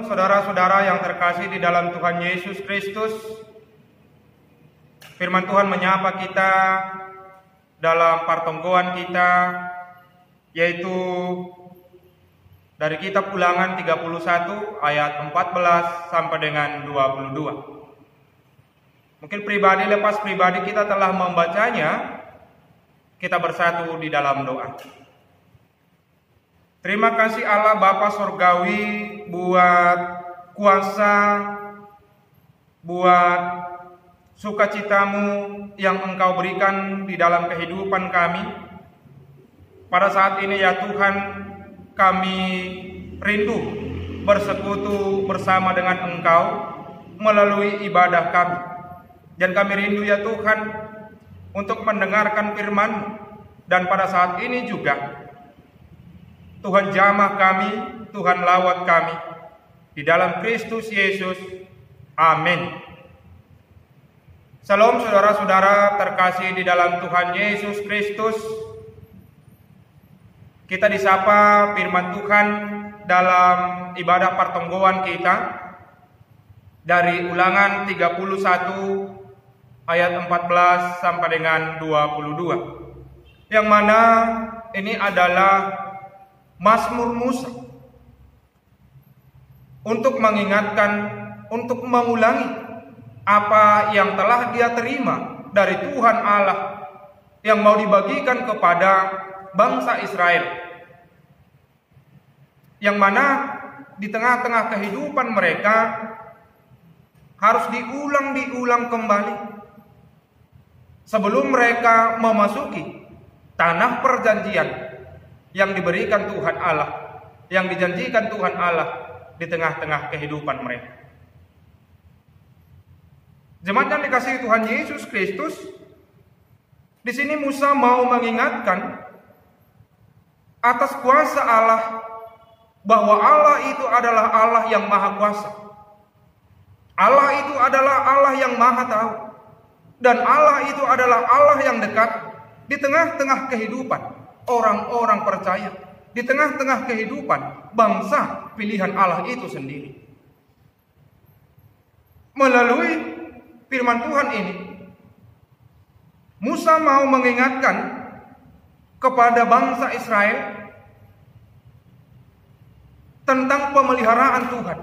Shalom saudara-saudara yang terkasih di dalam Tuhan Yesus Kristus. Firman Tuhan menyapa kita dalam pertonggoan kita, yaitu dari kitab Ulangan 31 ayat 14 sampai dengan 22. Mungkin lepas pribadi kita telah membacanya. Kita bersatu di dalam doa. Terima kasih Allah Bapa Sorgawi buat kuasa, buat sukacitamu yang Engkau berikan di dalam kehidupan kami. Pada saat ini ya Tuhan, kami rindu bersekutu bersama dengan Engkau melalui ibadah kami. Dan kami rindu ya Tuhan untuk mendengarkan firman-Mu. Dan pada saat ini juga Tuhan jamah kami, Tuhan lawat kami di dalam Kristus Yesus. Amin. Salam saudara-saudara terkasih di dalam Tuhan Yesus Kristus. Kita disapa firman Tuhan dalam ibadah pertonggoan kita dari Ulangan 31 ayat 14 sampai dengan 22. Yang mana ini adalah Mazmur Musa untuk mengingatkan, untuk mengulangi apa yang telah dia terima dari Tuhan Allah yang mau dibagikan kepada bangsa Israel, yang mana di tengah-tengah kehidupan mereka harus diulang kembali sebelum mereka memasuki tanah perjanjian yang diberikan Tuhan Allah, yang dijanjikan Tuhan Allah di tengah-tengah kehidupan mereka. Jemaat yang dikasihi Tuhan Yesus Kristus, di sini Musa mau mengingatkan atas kuasa Allah, bahwa Allah itu adalah Allah yang maha kuasa. Allah itu adalah Allah yang maha tahu. Dan Allah itu adalah Allah yang dekat di tengah-tengah kehidupan orang-orang percaya, di tengah-tengah kehidupan bangsa pilihan Allah itu sendiri. Melalui firman Tuhan ini, Musa mau mengingatkan kepada bangsa Israel tentang pemeliharaan Tuhan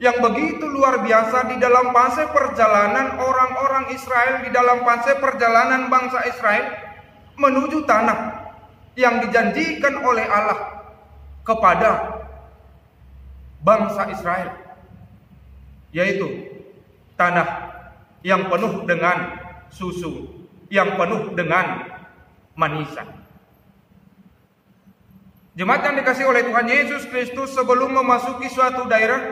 yang begitu luar biasa di dalam fase perjalanan orang-orang Israel, di dalam fase perjalanan bangsa Israel menuju tanah yang dijanjikan oleh Allah kepada bangsa Israel, yaitu tanah yang penuh dengan susu, yang penuh dengan manisan. Jemaat yang dikasihi oleh Tuhan Yesus Kristus, sebelum memasuki suatu daerah,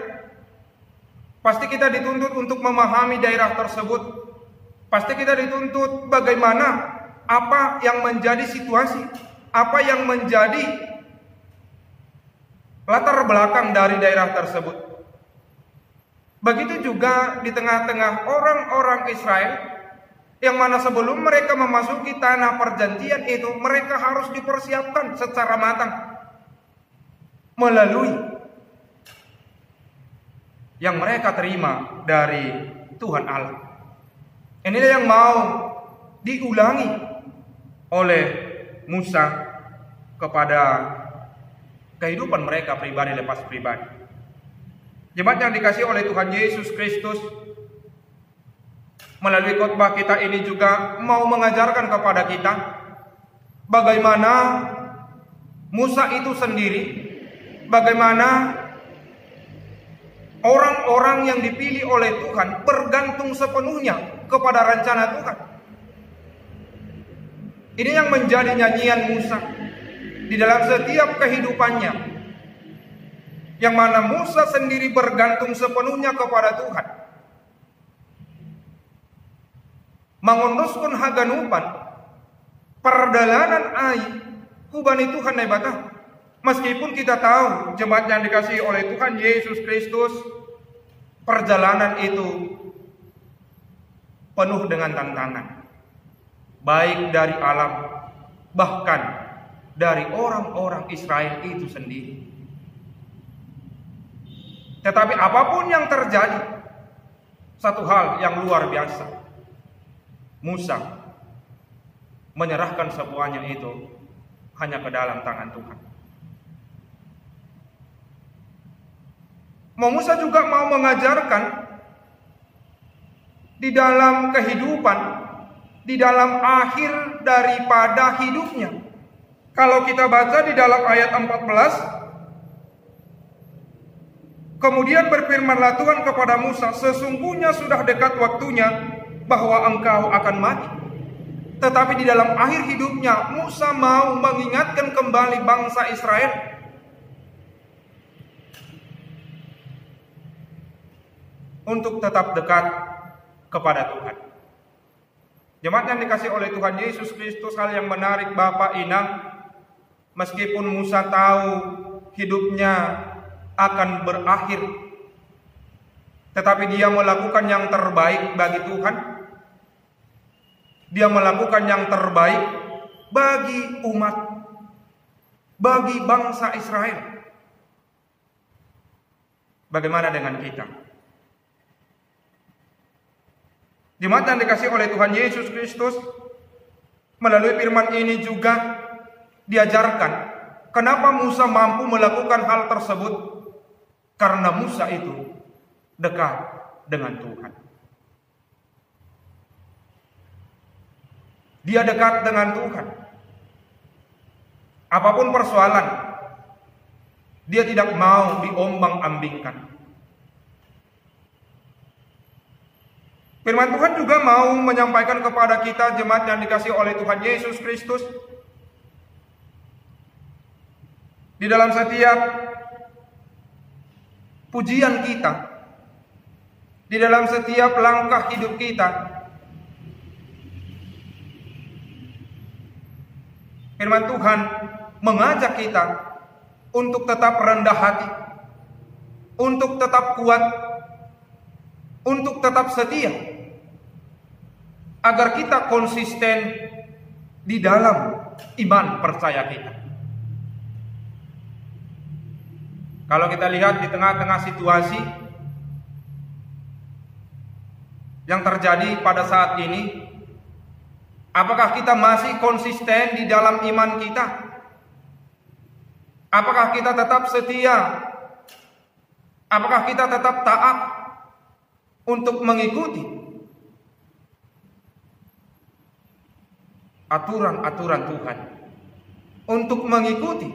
pasti kita dituntut untuk memahami daerah tersebut. Pasti kita dituntut bagaimana, apa yang menjadi situasi, apa yang menjadi latar belakang dari daerah tersebut. Begitu juga di tengah-tengah orang-orang Israel, yang mana sebelum mereka memasuki tanah perjanjian itu, mereka harus dipersiapkan secara matang melalui yang mereka terima dari Tuhan Allah. Inilah yang mau diulangi oleh Musa kepada kehidupan mereka pribadi lepas pribadi. Jemaat yang dikasihi oleh Tuhan Yesus Kristus, melalui khotbah kita ini juga mau mengajarkan kepada kita bagaimana Musa itu sendiri, bagaimana orang-orang yang dipilih oleh Tuhan bergantung sepenuhnya kepada rencana Tuhan. Ini yang menjadi nyanyian Musa di dalam setiap kehidupannya, yang mana Musa sendiri bergantung sepenuhnya kepada Tuhan. Mangondoskan haganupan perdalanan ai kubani Tuhan nebata. Meskipun kita tahu, jemaat yang dikasihi oleh Tuhan Yesus Kristus, perjalanan itu penuh dengan tantangan, baik dari alam, bahkan dari orang-orang Israel itu sendiri. Tetapi apapun yang terjadi, satu hal yang luar biasa, Musa menyerahkan semuanya itu hanya ke dalam tangan Tuhan. Musa juga mau mengajarkan di dalam kehidupan, di dalam akhir daripada hidupnya. Kalau kita baca di dalam ayat 14, kemudian berfirmanlah Tuhan kepada Musa, sesungguhnya sudah dekat waktunya bahwa engkau akan mati. Tetapi di dalam akhir hidupnya, Musa mau mengingatkan kembali bangsa Israel untuk tetap dekat kepada Tuhan. Jemaat yang dikasih oleh Tuhan Yesus Kristus, hal yang menarik Bapak Inang, meskipun Musa tahu hidupnya akan berakhir, tetapi dia melakukan yang terbaik bagi Tuhan. Dia melakukan yang terbaik bagi umat, bagi bangsa Israel. Bagaimana dengan kita? Jemaat yang dikasih oleh Tuhan Yesus Kristus, melalui firman ini juga diajarkan kenapa Musa mampu melakukan hal tersebut. Karena Musa itu dekat dengan Tuhan. Dia dekat dengan Tuhan. Apapun persoalan, dia tidak mau diombang-ambingkan. Firman Tuhan juga mau menyampaikan kepada kita, jemaat yang dikasih oleh Tuhan Yesus Kristus, di dalam setiap pujian kita, di dalam setiap langkah hidup kita, firman Tuhan mengajak kita untuk tetap rendah hati, untuk tetap kuat, untuk tetap setia, agar kita konsisten di dalam iman percaya kita. Kalau kita lihat di tengah-tengah situasi yang terjadi pada saat ini, apakah kita masih konsisten di dalam iman kita? Apakah kita tetap setia? Apakah kita tetap taat untuk mengikuti aturan-aturan Tuhan, untuk mengikuti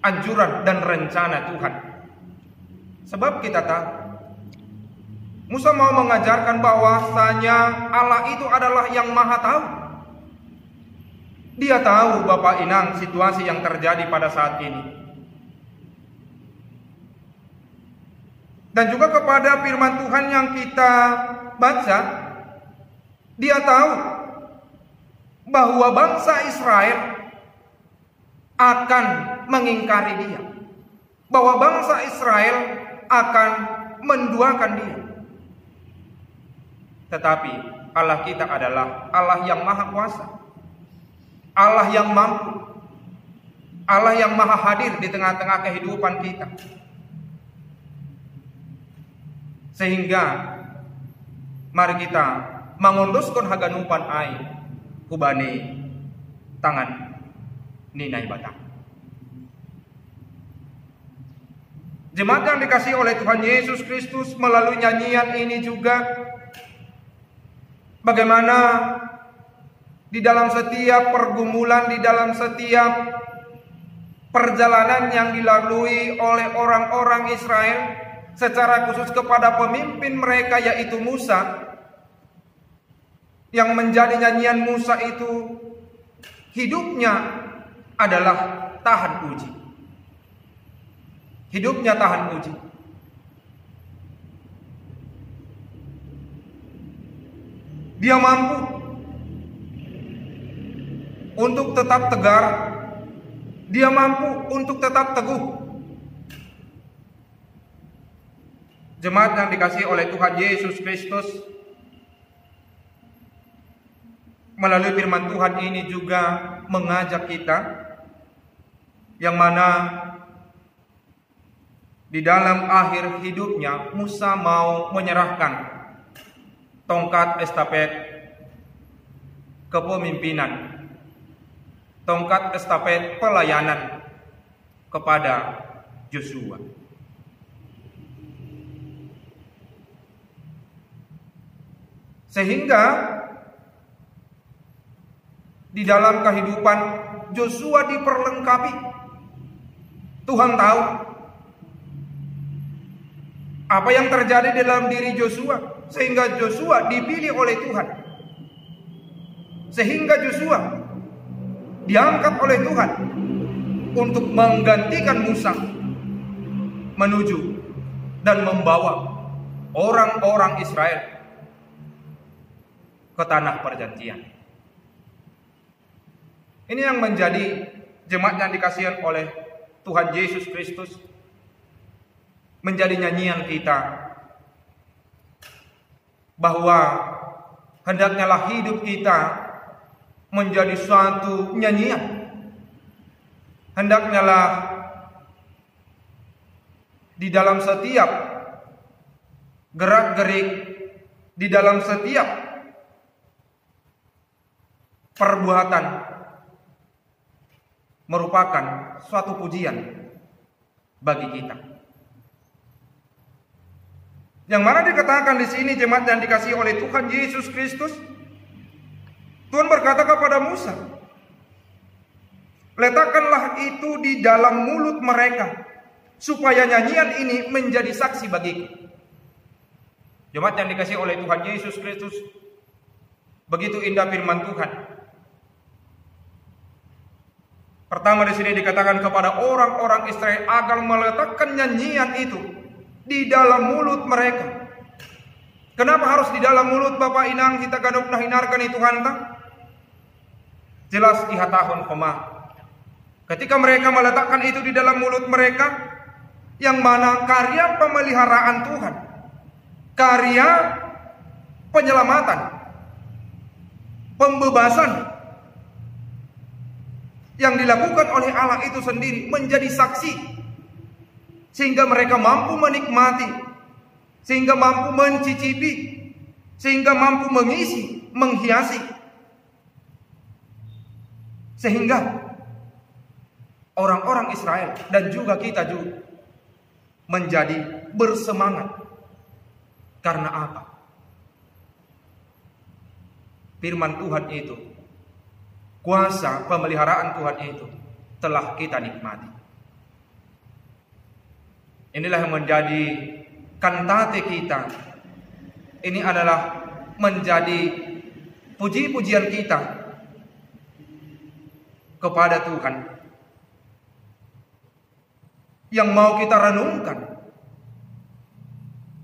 anjuran dan rencana Tuhan? Sebab kita tahu, Musa mau mengajarkan bahwasanya Allah itu adalah yang maha tahu. Dia tahu, Bapak Inang, situasi yang terjadi pada saat ini. Dan juga kepada firman Tuhan yang kita baca, dia tahu bahwa bangsa Israel akan mengingkari dia, bahwa bangsa Israel akan menduakan dia. Tetapi Allah kita adalah Allah yang maha kuasa, Allah yang mampu, Allah yang maha hadir di tengah-tengah kehidupan kita. Sehingga mari kita mangondoskan haganupan ai kubani tangan ninai batang. Jemaat yang dikasihi oleh Tuhan Yesus Kristus, melalui nyanyian ini juga bagaimana di dalam setiap pergumulan, di dalam setiap perjalanan yang dilalui oleh orang-orang Israel, secara khusus kepada pemimpin mereka yaitu Musa, yang menjadi nyanyian Musa itu hidupnya adalah tahan uji. Hidupnya tahan uji. Dia mampu untuk tetap tegar. Dia mampu untuk tetap teguh. Jemaat yang dikasihi oleh Tuhan Yesus Kristus, melalui firman Tuhan ini juga mengajak kita, yang mana di dalam akhir hidupnya Musa mau menyerahkan tongkat estafet kepemimpinan, tongkat estafet pelayanan kepada Yosua. Sehingga di dalam kehidupan Yosua diperlengkapi. Tuhan tahu apa yang terjadi dalam diri Yosua, sehingga Yosua dipilih oleh Tuhan. Sehingga Yosua diangkat oleh Tuhan untuk menggantikan Musa menuju dan membawa orang-orang Israel ke tanah perjanjian. Ini yang menjadi jemaat yang dikasihi oleh Tuhan Yesus Kristus, menjadi nyanyian kita, bahwa hendaknya lah hidup kita menjadi suatu nyanyian. Hendaknya lah di dalam setiap gerak-gerik, di dalam setiap perbuatan merupakan suatu pujian bagi kita. Yang mana dikatakan di sini jemaat yang dikasihi oleh Tuhan Yesus Kristus, Tuhan berkata kepada Musa, letakkanlah itu di dalam mulut mereka, supaya nyanyian ini menjadi saksi bagiku. Jemaat yang dikasihi oleh Tuhan Yesus Kristus, begitu indah firman Tuhan. Pertama di sini dikatakan kepada orang-orang Israel agar meletakkan nyanyian itu di dalam mulut mereka. Kenapa harus di dalam mulut Bapak Inang kita ganop nah hinarkan itu hanta? Jelas ihatahun koma. Ketika mereka meletakkan itu di dalam mulut mereka, yang mana karya pemeliharaan Tuhan, karya penyelamatan, pembebasan yang dilakukan oleh Allah itu sendiri menjadi saksi, sehingga mereka mampu menikmati, sehingga mampu mencicipi, sehingga mampu mengisi, menghiasi, sehingga orang-orang Israel dan juga kita juga menjadi bersemangat. Karena apa? Firman Tuhan itu, kuasa pemeliharaan Tuhan itu telah kita nikmati. Inilah yang menjadi kantate kita. Ini adalah menjadi puji-pujian kita kepada Tuhan, yang mau kita renungkan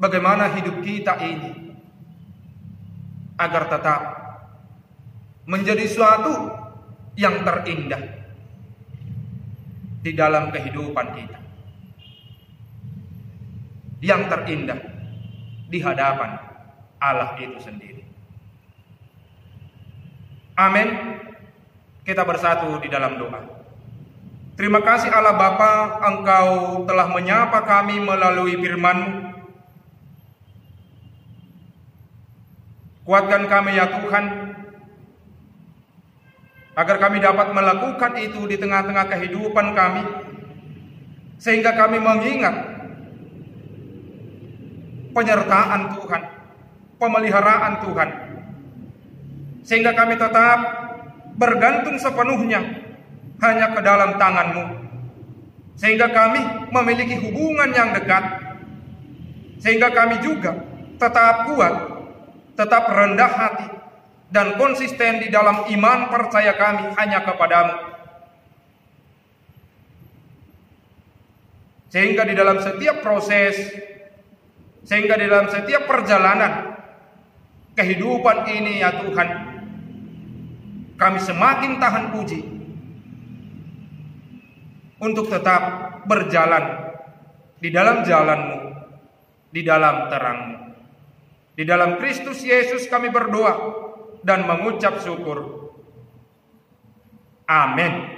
bagaimana hidup kita ini agar tetap menjadi suatu yang terindah di dalam kehidupan kita, yang terindah di hadapan Allah itu sendiri. Amin. Kita bersatu di dalam doa. Terima kasih Allah Bapa, Engkau telah menyapa kami melalui firman-Mu. Kuatkan kami ya Tuhan, agar kami dapat melakukan itu di tengah-tengah kehidupan kami, sehingga kami mengingat penyertaan Tuhan, pemeliharaan Tuhan, sehingga kami tetap bergantung sepenuhnya hanya ke dalam tangan-Mu, sehingga kami memiliki hubungan yang dekat, sehingga kami juga tetap kuat, tetap rendah hati, dan konsisten di dalam iman percaya kami hanya kepadamu. Sehingga di dalam setiap proses, sehingga di dalam setiap perjalanan kehidupan ini ya Tuhan, kami semakin tahan puji untuk tetap berjalan di dalam jalan-Mu, di dalam terang-Mu. Di dalam Kristus Yesus kami berdoa dan mengucap syukur. Amin.